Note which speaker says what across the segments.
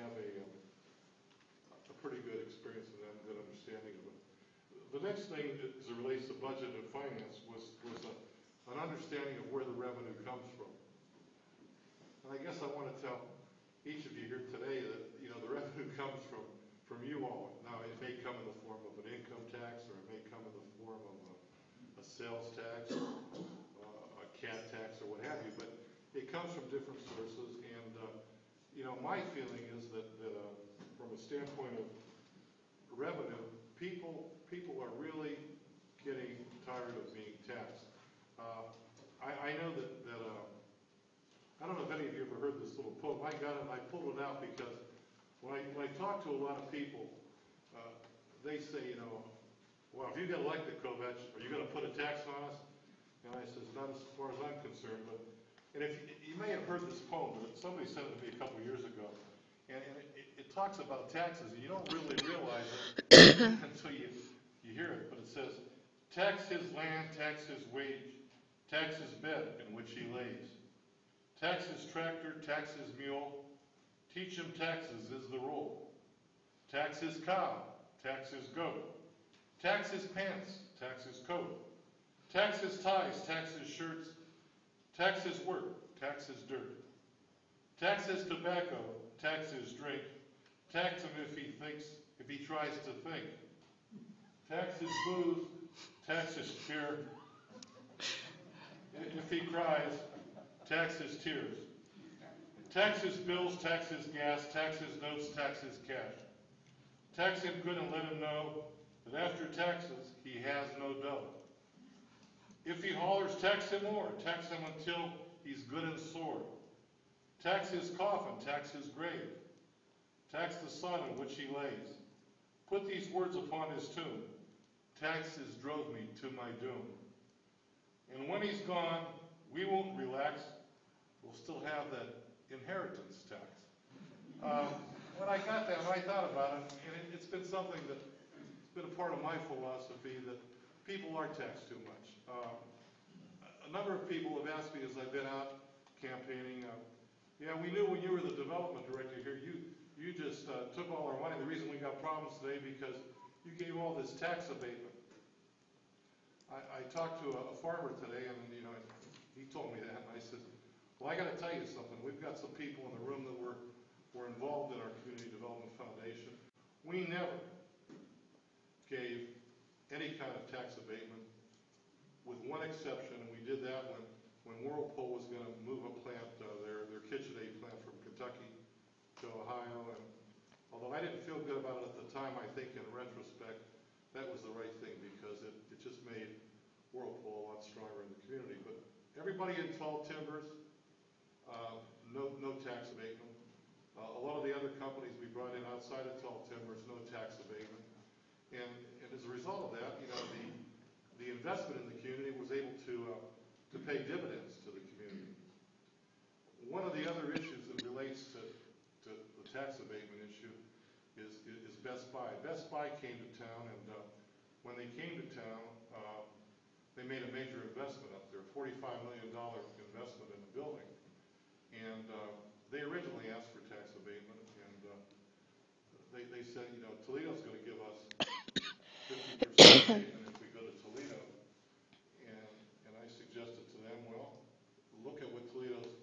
Speaker 1: have a pretty good experience with that, good understanding of it. The next thing, as it relates to budget and finance, was an understanding of where the revenue comes from. And I guess I want to tell each of you here today that, the revenue comes from you all. Now, it may come in the form of an income tax, or it may come in the form of a sales tax, a CAT tax, or what have you, but it comes from different sources. And, my feeling is that from a standpoint of revenue, people are really getting tired of being taxed. I know that I don't know if any of you ever heard this little poem. I got it and I pulled it out because when I talk to a lot of people, they say, well, if you get elected, Kovach, are you going to put a tax on us? And I says, not as far as I'm concerned. And if you may have heard this poem, but somebody sent it to me a couple years ago, and it talks about taxes, and you don't really realize it until you hear it. But it says, tax his land, tax his wage, tax his bed in which he lays. Tax his tractor, tax his mule, teach him taxes is the rule. Tax his cow, tax his goat, tax his pants, tax his coat, tax his ties, tax his shirts, tax his work, tax his dirt. Tax his tobacco, tax his drink, tax him if he tries to think. Tax his booze, tax his fear. If he cries, tax his tears. Tax his bills, tax his gas, tax his notes, tax his cash. Tax him good and let him know that after taxes, he has no dough. If he hollers, tax him more, tax him until he's good and sore. Tax his coffin, tax his grave. Tax the sun in which he lays. Put these words upon his tomb. Taxes drove me to my doom. And when he's gone, we won't relax. We'll still have that inheritance tax. When I got that, I thought about it, and it's been something that's been a part of my philosophy, that people are taxed too much. A number of people have asked me as I've been out campaigning, yeah, we knew when you were the development director here, you just took all our money. The reason we got problems today because you gave all this tax abatement. I talked to a farmer today, and he told me that, and I said, well, I got to tell you something. We've got some people in the room that were involved in our Community Development Foundation. We never gave any kind of tax abatement, with one exception, and we did that when Whirlpool was going to move a plant, their KitchenAid plant from Kentucky to Ohio. And although I didn't feel good about it at the time, I think in retrospect that was the right thing, because it just made Whirlpool a lot stronger in the community. But everybody in Tall Timbers, no tax abatement. A lot of the other companies we brought in outside of Tall Timbers, no tax abatement. And as a result of that, the investment in the community was able to pay dividends to the community. One of the other issues that relates to the tax abatement issue is Best Buy. Best Buy came to town, and when they came to town, they made a major investment up there, a $45 million investment in the building. And they originally asked for tax abatement, and they said, Toledo's going to give us 50% abatement if we go to Toledo. And I suggested to them, well, look at what Toledo's,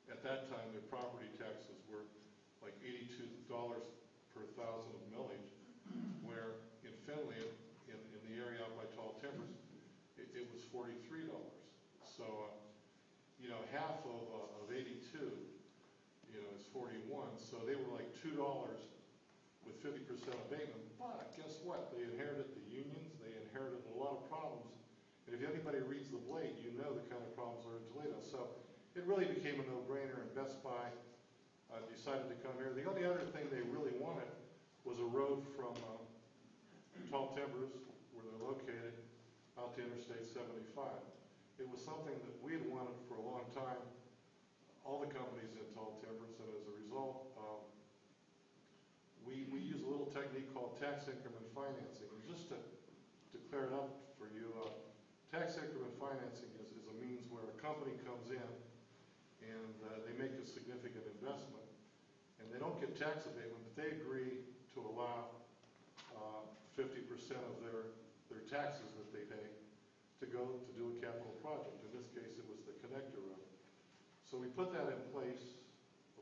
Speaker 1: at that time, their property taxes were like $82 per thousand of millage, where in Findlay, in the area out by Tall Timbers, it was $43. So, half of 82, is 41. So they were like $2 with 50% abatement. But guess what? They inherited the unions. They inherited a lot of problems. And if anybody reads the Blade, you know the kind of problems are in Toledo. So it really became a no-brainer, and Best Buy decided to come here. The only other thing they really wanted was a road from Tall Timbers, where they're located, out to Interstate 75. It was something that we had wanted for a long time, all the companies in Tall Timbers, and as a result, we use a little technique called tax increment financing. And just to clear it up for you, tax increment financing is a means where a company comes in and they make a significant investment, and they don't get tax abatement, but they agree to allow 50% of their taxes that they pay to go to do a capital project. In this case, it was the connector road. So we put that in place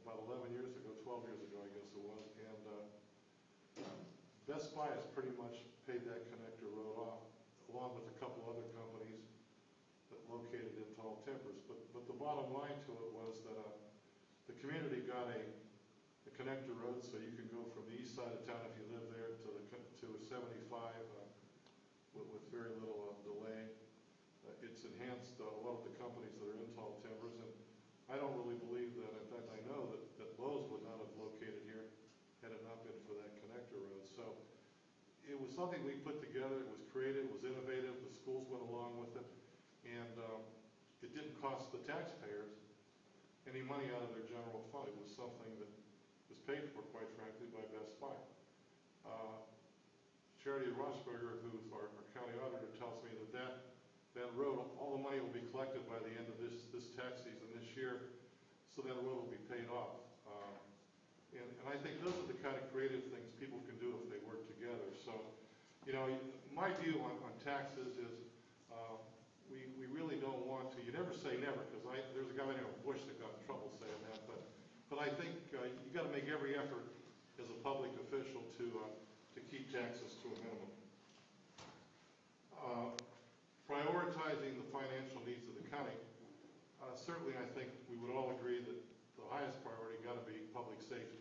Speaker 1: about 11 years ago, 12 years ago, I guess it was, and Best Buy has pretty much paid that connector road off, along with a couple other companies that located in Tall Timbers. But the bottom line to it was that the community got a connector road, so you could go from the east side of town if you live there to 75 with very little delay. It's enhanced a lot of the companies that are in Tall Timbers, and I don't really believe that. In fact, I know that Lowe's would not have located here had it not been for that connector road. So it was something we put together. It was creative, it was innovative. The schools went along with it, and it didn't cost the taxpayers any money out of their general fund. It was something that was paid for, quite frankly, by Best Buy. Charity Rossberger, who's our county auditor, tells me that road, all the money will be collected by the end of this tax season this year, so that road will be paid off. And I think those are the kind of creative things people can do if they work together. So, you know, my view on taxes is we really don't want to. You never say never, because there's a guy named Bush that got in trouble saying that. But I think you got to make every effort as a public official to keep taxes to a minimum. Prioritizing the financial needs of the county. Certainly, I think we would all agree that the highest priority got to be public safety.